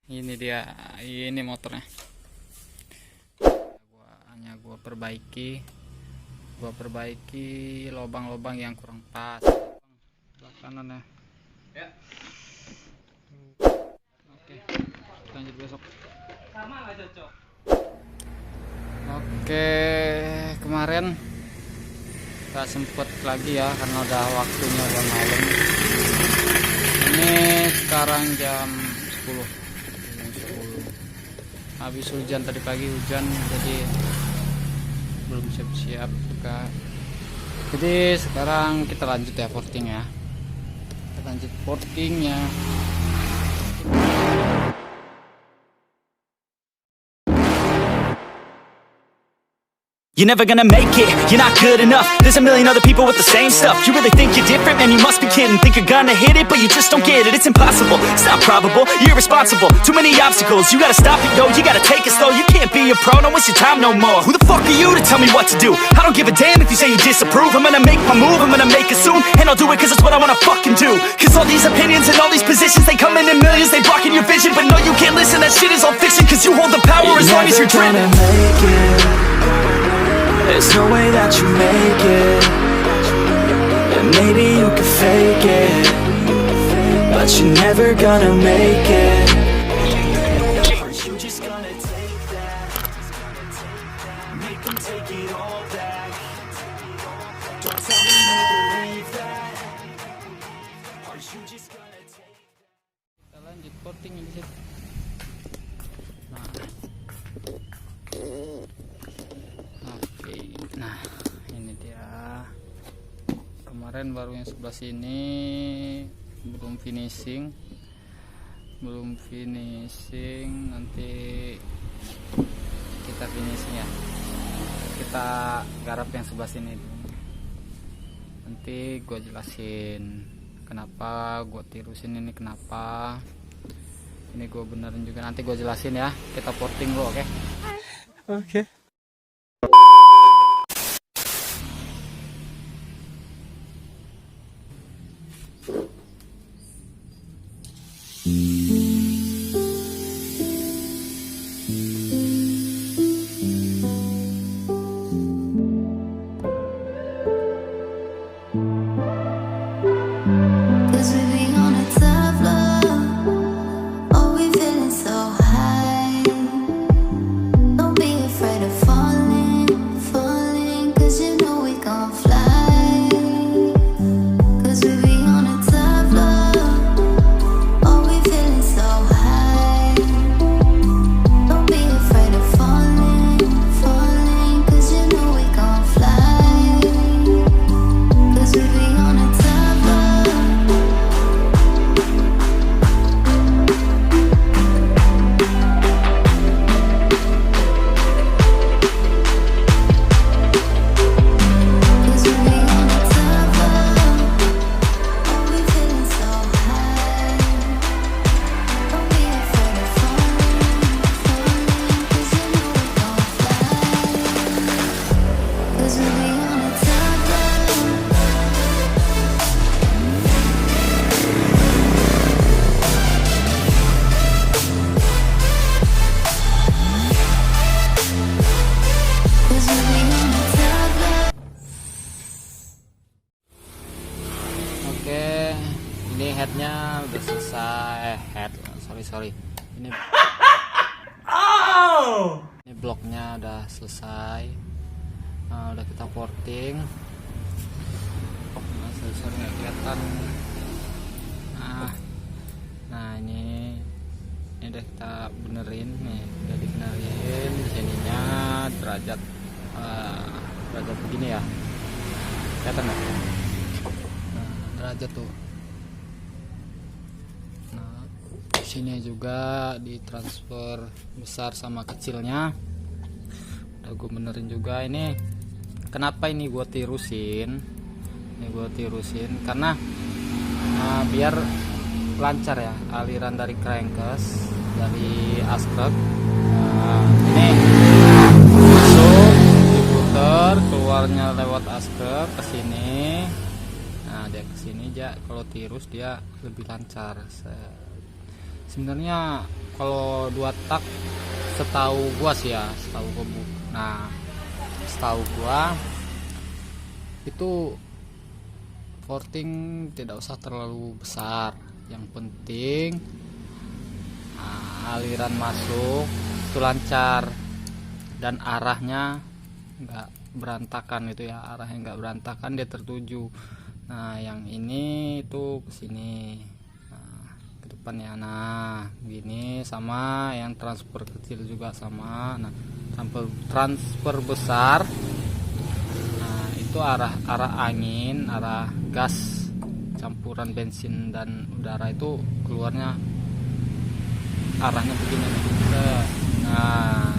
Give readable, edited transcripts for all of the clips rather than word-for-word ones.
Ini dia, ini motornya. Gua perbaiki lubang-lubang yang kurang pas. Sebelah kanan ya. Ya. Oke, lanjut besok. Sama nggak cocok. Oke, kemarin gak sempet lagi ya karena udah waktunya udah malam. Ini sekarang jam 10. Habis hujan tadi pagi, hujan jadi belum siap-siap juga. Jadi sekarang kita lanjut ya porting ya. Kita lanjut portingnya. You're never gonna make it, you're not good enough. There's a million other people with the same stuff. You really think you're different? Man, you must be kidding. Think you're gonna hit it, but you just don't get it. It's impossible, it's not probable, you're irresponsible. Too many obstacles, you gotta stop it, yo. You gotta take it slow, you can't be a pro. Don't waste your time no more. Who the fuck are you to tell me what to do? I don't give a damn if you say you disapprove. I'm gonna make my move, I'm gonna make it soon. And I'll do it cause it's what I wanna fucking do. Cause all these opinions and all these positions, they come in millions, they blocking your vision. But no, you can't listen, that shit is all fiction. Cause you hold the power as long as you're dreaming. There's no way that you make it. And maybe you can fake it, but you're never gonna make it. Aren't you just gonna take that? Make them take it all back. Don't tell me you believe that. Aren't you just gonna take that? Kita lanjut porting di situ. Nah, ini dia. Kemarin baru yang sebelah sini belum finishing. Nanti kita finishing ya. Kita garap yang sebelah sini dulu. Nanti gue jelasin kenapa gue tirusin ini, kenapa ini gue benerin juga. Nanti gue jelasin ya. Kita porting dulu, oke? Oke. Oke, ini headnya udah selesai. Sorry. Ini bloknya udah selesai. Udah kita porting. Sorry nggak kelihatan. Nah ini udah kita benerin nih, udah dibenerin. Sininya derajat begini ya. Kelihatan nggak? Derajat tuh. Nah, sini juga ditransfer besar sama kecilnya. Udah gue benerin juga ini. Kenapa ini gue tirusin? Ini gue tirusin karena biar lancar ya aliran dari crankcase, dari askrek. Ini masuk, diputer, keluarnya lewat askrek ke sini. Nah dia kesini aja, kalau tirus dia lebih lancar. Sebenarnya kalau 2 tak setahu gua sih ya, setahu gua nah setahu gua itu porting tidak usah terlalu besar, yang penting aliran masuk itu lancar dan arahnya nggak berantakan itu ya, arahnya nggak berantakan, dia tertuju. Nah yang ini itu ke sini, ke depannya. Nah gini, sama yang transfer kecil juga sama. Nah transfer besar, nah itu arah angin, arah gas campuran bensin dan udara itu keluarnya arahnya begini. Nah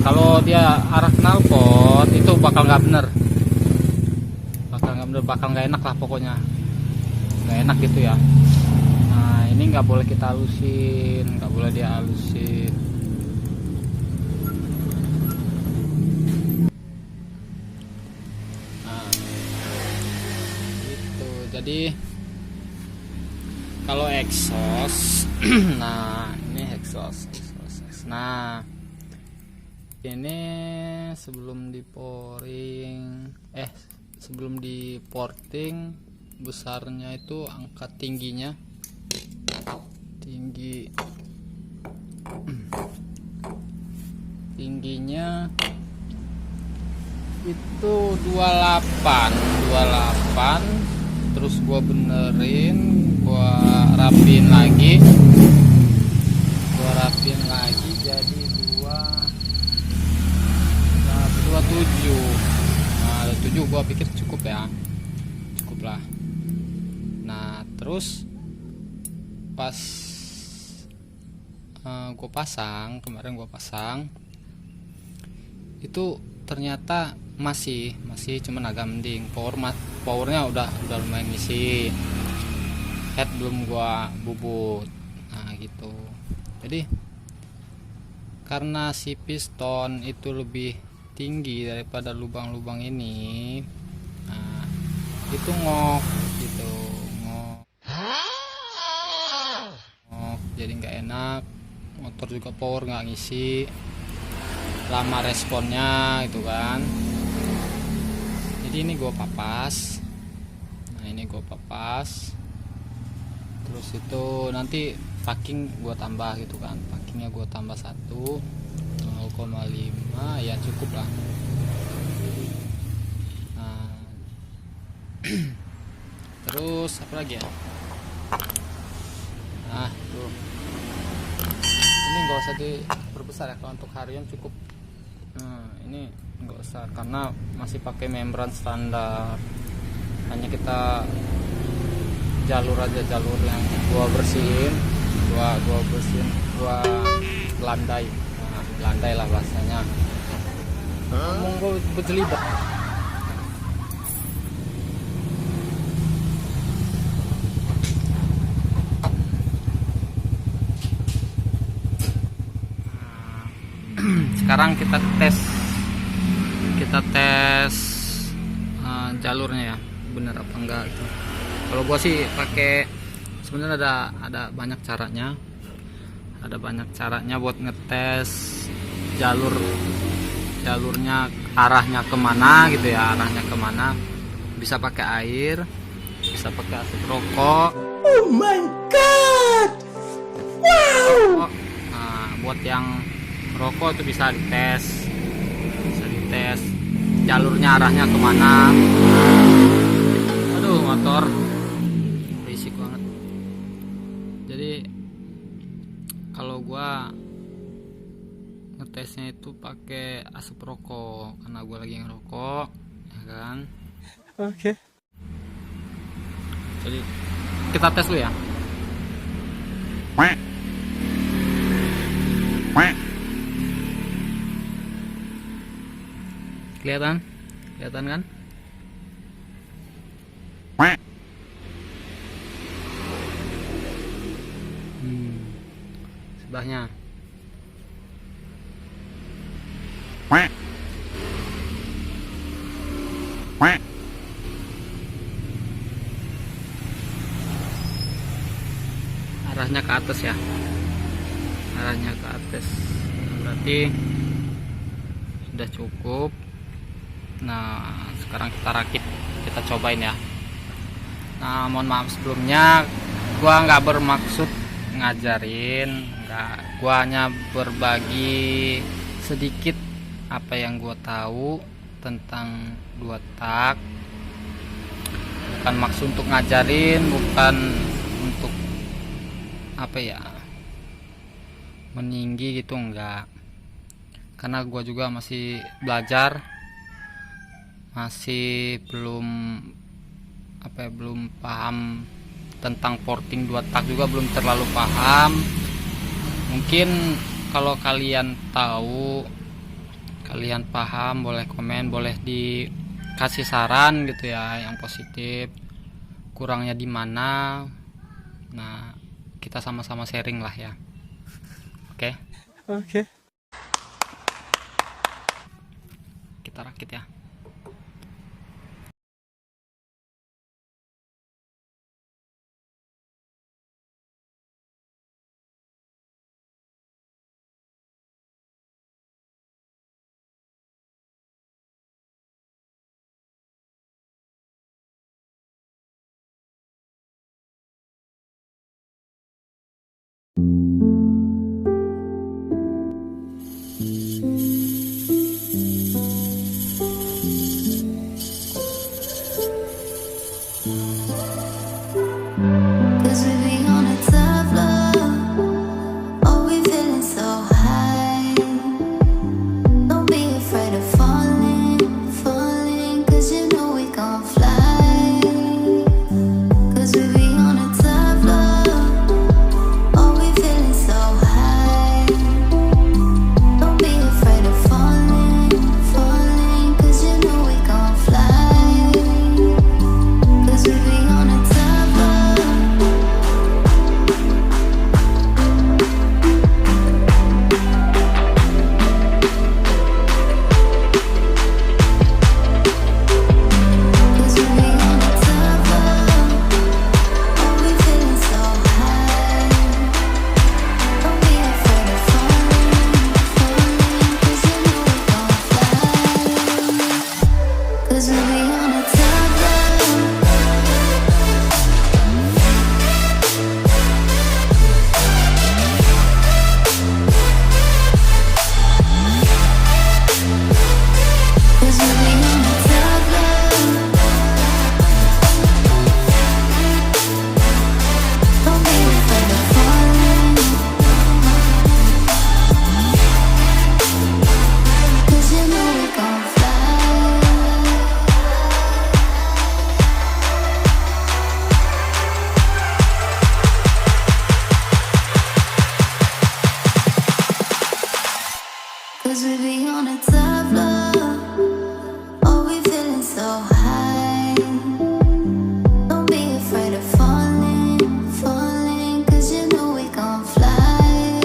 kalau dia arah knalpot itu bakal nggak bener, bakal nggak enak lah pokoknya, nggak enak gitu ya. Nah ini nggak boleh kita halusin, nggak boleh dia halusin. Nah gitu, jadi kalau exhaust nah ini exhaust. Nah ini sebelum di porting besarnya itu angkat tingginya itu 28, terus gua benerin, gua rapin lagi jadi 27. Nah 27 gua pikir cukup lah. Nah terus pas kemarin gua pasang itu ternyata masih cuman agak mending, powernya udah lumayan ngisi, head belum gua bubut. Nah gitu, jadi karena si piston itu lebih tinggi daripada lubang-lubang ini, nah itu ngok, jadi nggak enak, motor juga power nggak ngisi, lama responnya itu kan. Jadi ini gue papas, terus itu nanti packing gue tambah gitu kan, packingnya gue tambah 0,5 ya cukup lah. Nah terus apa lagi ya, nah tuh ini nggak usah diperbesar ya, kalau untuk harian cukup. Nah ini nggak usah karena masih pakai membran standar, hanya kita jalur yang gua bersihin, gua landai. Nah, landai lah bahasanya. Ngomong gua berjelibat. Sekarang kita tes jalurnya ya, bener apa enggak gitu. Kalau gua sih pakai, sebenarnya ada banyak caranya, buat ngetes jalurnya arahnya kemana gitu ya, bisa pakai air, bisa pakai asap rokok. Oh my god, wow. Nah buat yang rokok itu bisa dites jalurnya arahnya kemana. Aduh motor berisik banget. Jadi kalau gua ngetesnya itu pakai asap rokok karena gua lagi ngerokok ya kan. Oke. Jadi kita tes dulu ya. Kelihatan kan? Sebelahnya. arahnya ke atas ya, arahnya ke atas. Berarti sudah cukup. Nah sekarang kita rakit, kita cobain ya. Nah mohon maaf sebelumnya, gua nggak bermaksud ngajarin, gua hanya berbagi sedikit apa yang gua tahu tentang 2 tak. Bukan maksud untuk ngajarin, bukan untuk apa ya, meninggi gitu, enggak. Karena gua juga masih belajar, masih belum apa ya, belum paham tentang porting 2 tak, juga belum terlalu paham. Mungkin kalau kalian tahu, kalian paham, boleh komen, boleh dikasih saran gitu ya, yang positif, kurangnya di mana. Nah kita sama-sama sharing lah ya. Oke. Kita rakit ya. Cause we be on a tough love. Oh, we feeling so high. Don't be afraid of falling, falling. Cause you know we gon' fly. Cause we be on a tough love. Oh, we feeling so high. Don't be afraid of falling, falling. Cause you know we gon' fly. Cause we be on a tough love. Cause we be on a tough love. Oh, we feeling so high. Don't be afraid of falling, falling. Cause you know we gon' fly. Cause we be on a tough love. Cause we be on a tough love. Don't be afraid of falling. Cause you know we gon' fly. Cause we be on a tough love. Oh, we feeling so high. Don't be afraid of falling, falling. Cause you know we gon' fly.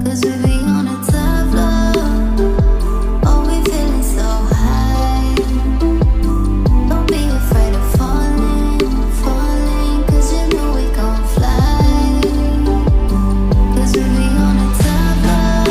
Cause we be on a tough love. Oh, we feeling so high. Don't be afraid of falling, falling. Cause you know we gon' fly. Cause we be on a tough love.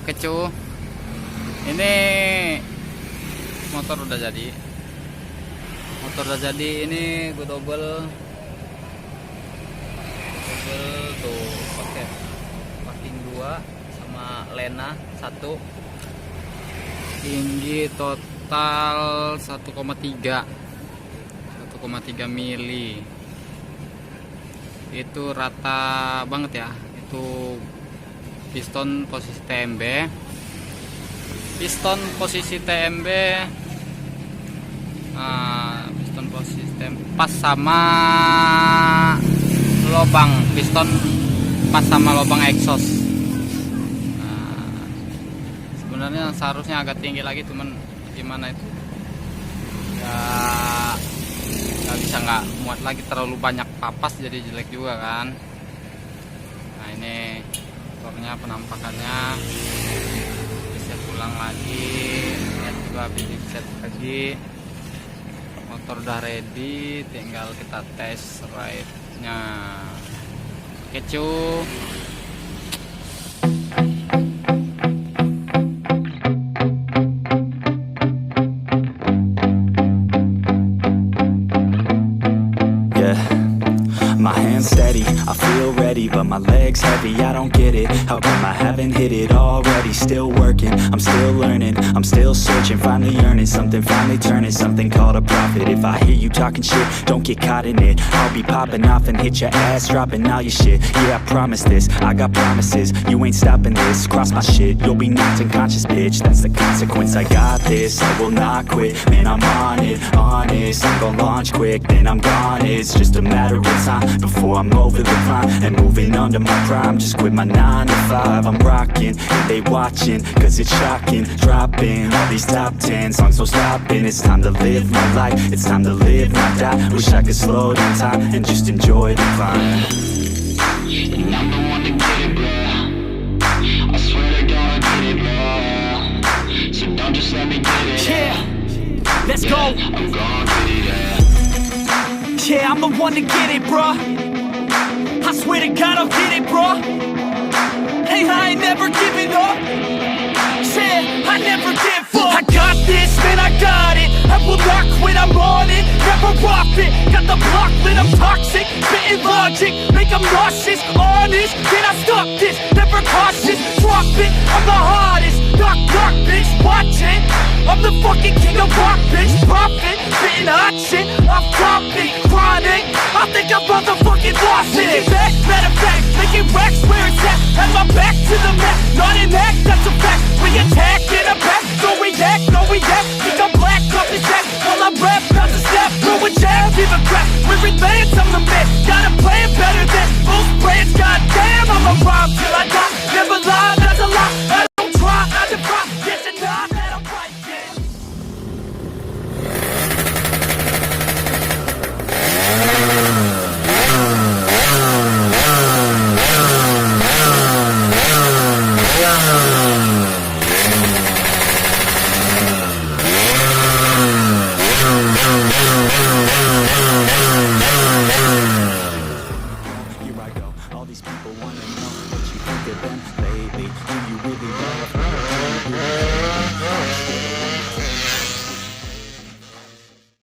Oke cu, ini motor udah jadi. Ini gue double tuh pakai parking 2 sama lena 1. Tinggi total 1,3 mili. Itu rata banget ya. Itu piston posisi TMB. Piston posisi TMB pas sama lubang piston, pas sama lubang exhaust. Sebenarnya seharusnya agak tinggi lagi, cuman gimana itu ya, nggak muat lagi, terlalu banyak papas jadi jelek juga kan. Nah ini motornya, penampakannya bisa pulang lagi, lihat juga habis di set lagi. Motor udah ready, tinggal kita tes ride-nya. Oke cu. My hands steady, I feel ready, but my legs heavy, I don't get it. How come I haven't hit it already? Still working, I'm still learning, I'm still searching, finally earning something, finally turning something called a profit. If I hear you talking shit, don't get caught in it. I'll be popping off and hit your ass, dropping all your shit. Yeah, I promise this, I got promises, you ain't stopping this. Cross my shit, you'll be knocked unconscious, bitch. That's the consequence, I got this, I will not quit. Man, I'm on it, honest, I'm gon' launch quick, then I'm gone. It's just a matter of time before I'm over the climb and moving under my prime. Just quit my 9 to 5, I'm rocking, and they watching, cause it's shocking. Dropping all these top 10 songs, so stopping. It's time to live my life, it's time to live, not die. Wish I could slow down time and just enjoy the climb. And I'm the one to get it, bro. I swear to God I get it, bro. So don't just let me get it. Yeah, let's go. I'm gonna get it, yeah. Yeah, I'm the one to get it, bruh. I swear to God I'll get it, bruh. Hey, I ain't never giving up. Yeah, I never give up. I got this, man, I got it. I will not quit, I'm on it. Never off it. Got the block lit, I'm toxic. Spitting logic, make them nauseous. Honest, can I stop this? Never cautious, drop it. I'm the hardest. Knock, knock, bitch, watch it. I'm the fucking king of rock, bitch. Profit, spitting hot shit. I'm topic, chronic. I think I'm motherfucking lost it. Making back, matter of fact, making racks where it's at. Have my back to the mat, not an act, that's a fact. We attack in a back, don't react, no react. Think I'm black, off his back. While I rap, not to snap, throw a jab, give a crap. We're advanced, I'm the man. Got a plan.